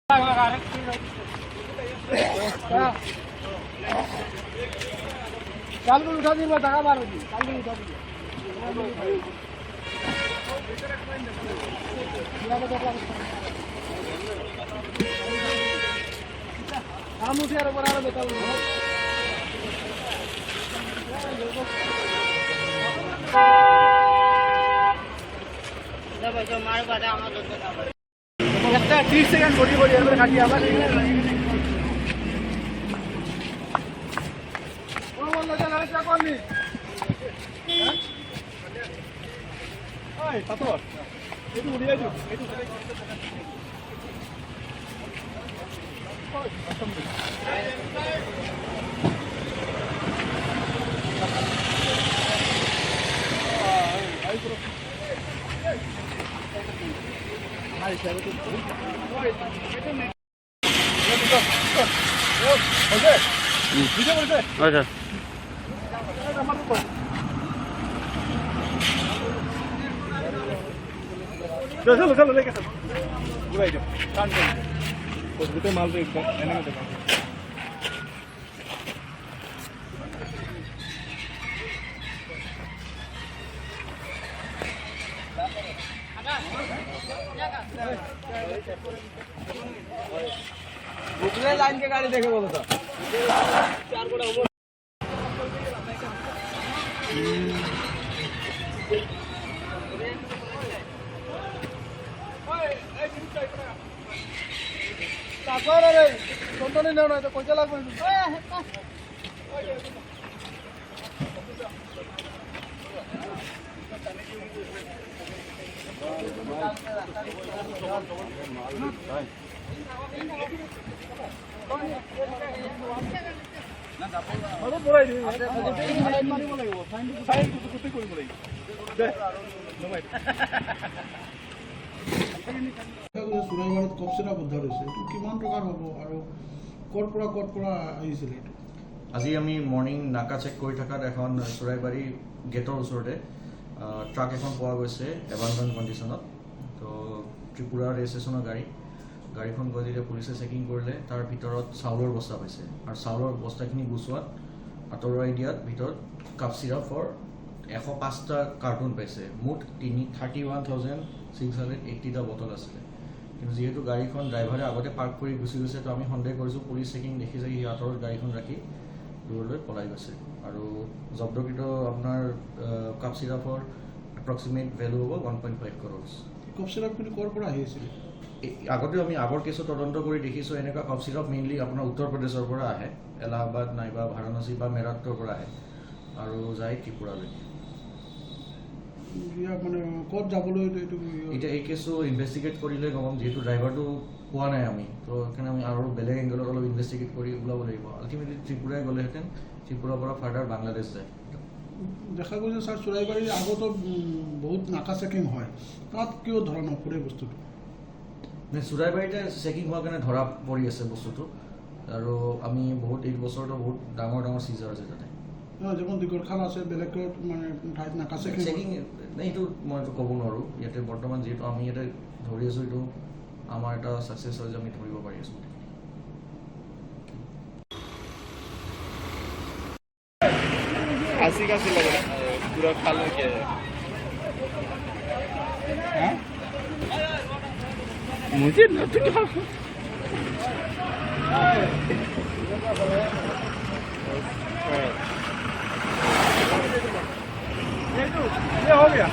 काल को उठा दी बता मारो जी काल को उठा दी हम उठे यार बराबर बताओ जब जो मार बता हम तो একটা 30 সেকেন্ড বডি বডি এরপরে কাটি আবার ও বললো যে না চা করনি ওই পাতর একটু উড়িয়ে যাও একটু ওই আসম আই পুরো अच्छा चलो चलो लेके चलो भाई जो कान उस बुते माल तो एकदम एने में देखो दूसरे लाइन के गाड़ी देखे बोलो तो चार कोड़ा हो ताकवर रे कोणतं नाही नेणार तर कोणत्या लागून আৰু বৰাই দি লাইন মাৰিব লাগিব ফাইন কুটি কৰিব লাগিব দে নমাই চুৰাইবাৰীত কপচিৰাপ উদ্ধাৰ হৈছে এইটো কিমান টকাৰ হ'ব আৰু ক'ৰ পৰা আহিছিলে এইটো আজি আমি মৰ্নিং নাকা চেক কৰি থকাত এখন চুৰাইবাৰী গেটৰ ওচৰতে ট্ৰাক এখন পোৱা গৈছে এবাণ্ডন কণ্ডিশ্যনত তো ত্ৰিপুৰা ৰেজিষ্ট্ৰেশ্যনৰ গাড়ীখন গৈ যেতিয়া পুলিচে চেকিং কৰিলে তাৰ ভিতৰত চাউলৰ বস্তা পাইছে আৰু চাউলৰ বস্তাখিনি গুচোৱাত আঁতৰাই দিয়াত ভিতৰত কাপ চিৰাপৰ 105টা কাৰ্টুন পাইছে মুঠ 31,680টা বটল আছিলে কিন্তু যিহেতু গাড়ীখন ড্ৰাইভাৰে আগতে পাৰ্ক কৰি গুচি গৈছে তো আমি সন্দেহ কৰিছোঁ পুলিচ চেকিং দেখিছে সি আঁতৰত গাড়ীখন ৰাখি দূৰলৈ পলাই গৈছে আৰু জব্দকৃত আপোনাৰ কাপ চিৰাপৰ এপ্ৰক্সিমেট ভেলু হ'ব 1.5 crores কাপ চিৰাপখিনি ক'ৰ পৰা আহিছিলে আগতেও আমি আগৰ কেছত তদন্ত কৰি দেখিছোঁ এনেকুৱা কাপ চিৰাপ মেইনলি আপোনাৰ উত্তৰ প্ৰদেশৰ পৰা আহে এলাহাবাদ নাইবা ভাৰাণসী বা মেৰাটৰ পৰা আহে আৰু যায় ত্ৰিপুৰালৈকে মানে ক'ত যাবলৈ এতিয়া এই কেছটো ইনভেষ্টিগেট কৰিলে গম যিহেতু ড্ৰাইভাৰটো পোৱা নাই আমি তো সেইকাৰণে আমি আৰু বেলেগ এংগলত অলপ ইনভেষ্টিগেট কৰি ওলাব লাগিব আল্টিমেটলি ত্ৰিপুৰাই গ'লেহেঁতেন ত্ৰিপুৰাৰ পৰা ফাৰ্ডাৰ বাংলাদেশ যায় দেখা গৈছে ছাৰ চুৰাইবাৰীৰ আগতো বহুত নাকা চেকিং হয় তাত কিয় ধৰা নপৰে বস্তুটো চুৰাইবাৰীতে চেকিং হোৱাৰ কাৰণে ধৰা পৰি আছে বস্তুটো আৰু আমি বহুত এই বছৰতো বহুত ডাঙৰ চিজাৰ আছে তাতে যেমন দীঘৰখাল আছে বেলেগ মানে ঠাইত নাকা চেকিং এইটো মইতো ক'ব নোৱাৰোঁ ইয়াতে বৰ্তমান যিহেতু আমি ইয়াতে ধৰি আছোঁ এইটো আমাৰ এটা ছাকচেছ হয় যে আমি ধৰিব পাৰি আছোঁ आसी लग रहा है पूरा खाल में किया है मुझे न ये हो गया